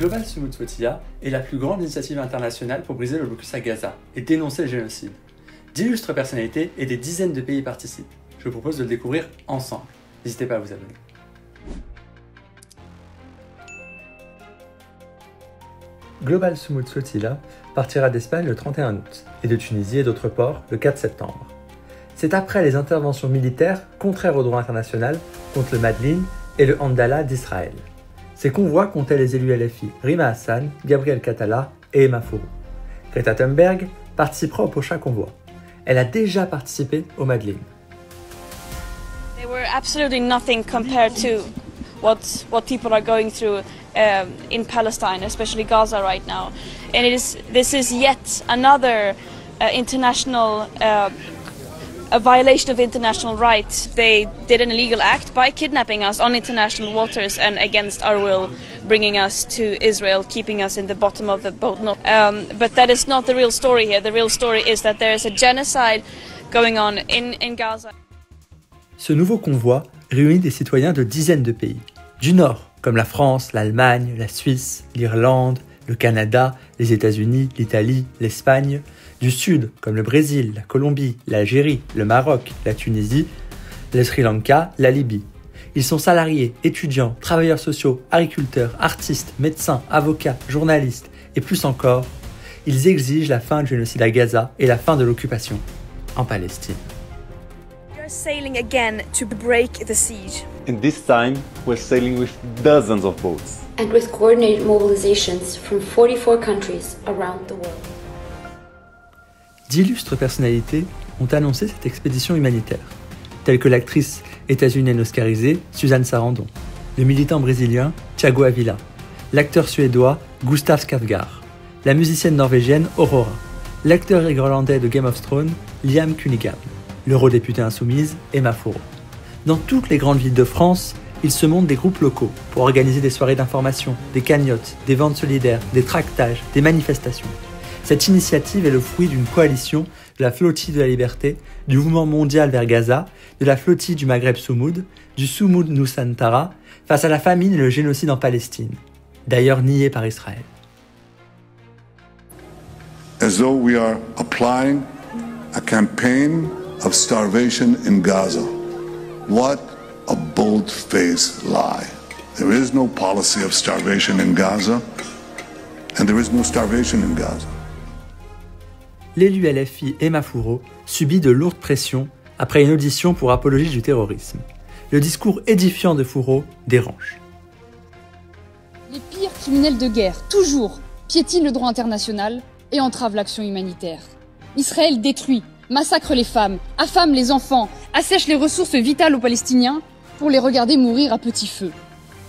Global Smooth Flotilla est la plus grande initiative internationale pour briser le blocus à Gaza et dénoncer le génocide. D'illustres personnalités et des dizaines de pays y participent. Je vous propose de le découvrir ensemble. N'hésitez pas à vous abonner. Global Smooth Flotilla partira d'Espagne le 31 août et de Tunisie et d'autres ports le 4 septembre. C'est après les interventions militaires contraires au droit international contre le Madlin et le Handallah d'Israël. Ces convois comptaient les élus LFI Rima Hassan, Gabriel Catala et Emma Fourou. Greta Thunberg participera au prochain convoi. Elle a déjà participé au Madlin. They were absolutely nothing compared to what people are going through in Palestine, especially Gaza right now. And this is yet another international a violation of international rights. They did an illegal act by kidnapping us on international waters and against our will, bringing us to Israel, keeping us in the bottom of the boat. But that is not the real story here. The real story is that there is a genocide going on in Gaza. Ce nouveau convoi réunit des citoyens de dizaines de pays. Du Nord, comme la France, l'Allemagne, la Suisse, l'Irlande, le Canada, les États-Unis, l'Italie, l'Espagne. Du Sud, comme le Brésil, la Colombie, l'Algérie, le Maroc, la Tunisie, le Sri Lanka, la Libye. Ils sont salariés, étudiants, travailleurs sociaux, agriculteurs, artistes, médecins, avocats, journalistes et plus encore. Ils exigent la fin du génocide à Gaza et la fin de l'occupation en Palestine. We are sailing again to break the siege. And this time we're sailing with dozens of boats. And with coordinated mobilizations from 44 countries around the world. D'illustres personnalités ont annoncé cette expédition humanitaire, telles que l'actrice états-unienne oscarisée Suzanne Sarandon, le militant brésilien Thiago Avila, l'acteur suédois Gustav Skarsgård, la musicienne norvégienne Aurora, l'acteur irlandais de Game of Thrones Liam Cunningham, l'eurodéputée insoumise Emma Fourou. Dans toutes les grandes villes de France, il se montent des groupes locaux pour organiser des soirées d'information, des cagnottes, des ventes solidaires, des tractages, des manifestations. Cette initiative est le fruit d'une coalition de la Flottille de la Liberté, du mouvement mondial vers Gaza, de la Flottille du Maghreb Soumoud, du Soumoud Nusantara, face à la famine et le génocide en Palestine, d'ailleurs nié par Israël. As though we are applying a campaign of starvation in Gaza. What a bold-faced lie. There is no policy of starvation in Gaza, and there is no starvation in Gaza. L'élu LFI Emma Fourou subit de lourdes pressions après une audition pour apologie du terrorisme. Le discours édifiant de Fourou dérange. Les pires criminels de guerre, toujours, piétinent le droit international et entravent l'action humanitaire. Israël détruit, massacre les femmes, affame les enfants, assèche les ressources vitales aux Palestiniens pour les regarder mourir à petit feu.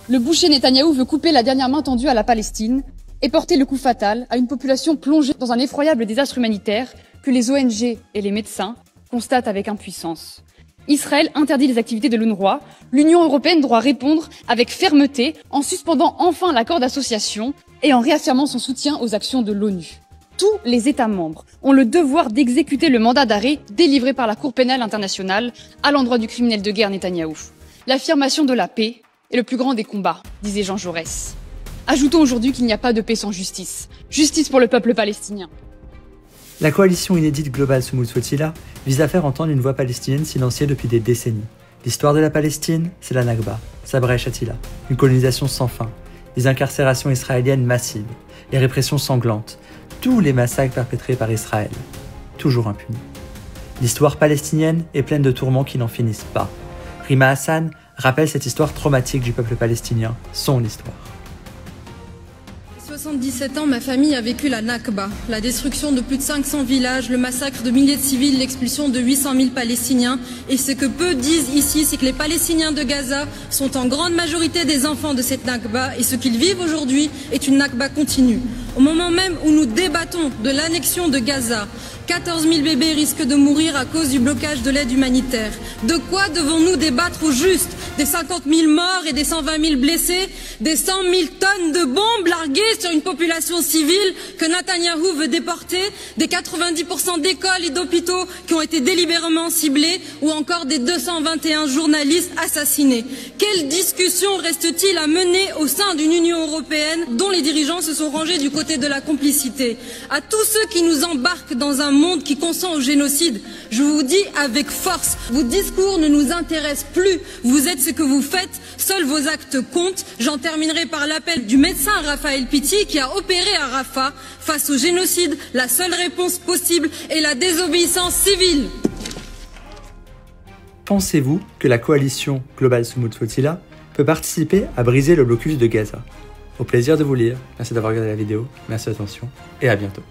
Le boucher Netanyahou veut couper la dernière main tendue à la Palestine et porter le coup fatal à une population plongée dans un effroyable désastre humanitaire que les ONG et les médecins constatent avec impuissance. Israël interdit les activités de l'UNRWA. L'Union européenne doit répondre avec fermeté en suspendant enfin l'accord d'association et en réaffirmant son soutien aux actions de l'ONU. Tous les États membres ont le devoir d'exécuter le mandat d'arrêt délivré par la Cour pénale internationale à l'endroit du criminel de guerre Netanyahou. L'affirmation de la paix est le plus grand des combats, disait Jean Jaurès. Ajoutons aujourd'hui qu'il n'y a pas de paix sans justice. Justice pour le peuple palestinien. La coalition inédite Global Smooth Flotilla vise à faire entendre une voix palestinienne silenciée depuis des décennies. L'histoire de la Palestine, c'est la Nakba, Sabra et Shatila, une colonisation sans fin, les incarcérations israéliennes massives, les répressions sanglantes, tous les massacres perpétrés par Israël, toujours impunis. L'histoire palestinienne est pleine de tourments qui n'en finissent pas. Rima Hassan rappelle cette histoire traumatique du peuple palestinien, son histoire. 77 ans, ma famille a vécu la Nakba, la destruction de plus de 500 villages, le massacre de milliers de civils, l'expulsion de 800 000 Palestiniens. Et ce que peu disent ici, c'est que les Palestiniens de Gaza sont en grande majorité des enfants de cette Nakba et ce qu'ils vivent aujourd'hui est une Nakba continue. Au moment même où nous débattons de l'annexion de Gaza, 14 000 bébés risquent de mourir à cause du blocage de l'aide humanitaire. De quoi devons-nous débattre au juste? Des 50 000 morts et des 120 000 blessés? des 100 000 tonnes de bombes larguées sur une population civile que Netanyahou veut déporter, des 90% d'écoles et d'hôpitaux qui ont été délibérément ciblés, ou encore des 221 journalistes assassinés. Quelle discussion reste-t-il à mener au sein d'une Union européenne dont les dirigeants se sont rangés du côté de la complicité? À tous ceux qui nous embarquent dans un monde qui consent au génocide, je vous dis avec force, vos discours ne nous intéressent plus. Vous êtes ce que vous faites, seuls vos actes comptent. J'en terminerai par l'appel du médecin Raphaël Pitti qui a opéré à Rafah. Face au génocide, la seule réponse possible est la désobéissance civile. Pensez-vous que la coalition Global Smooth Flotilla peut participer à briser le blocus de Gaza? Au plaisir de vous lire, merci d'avoir regardé la vidéo, merci de l'attention et à bientôt.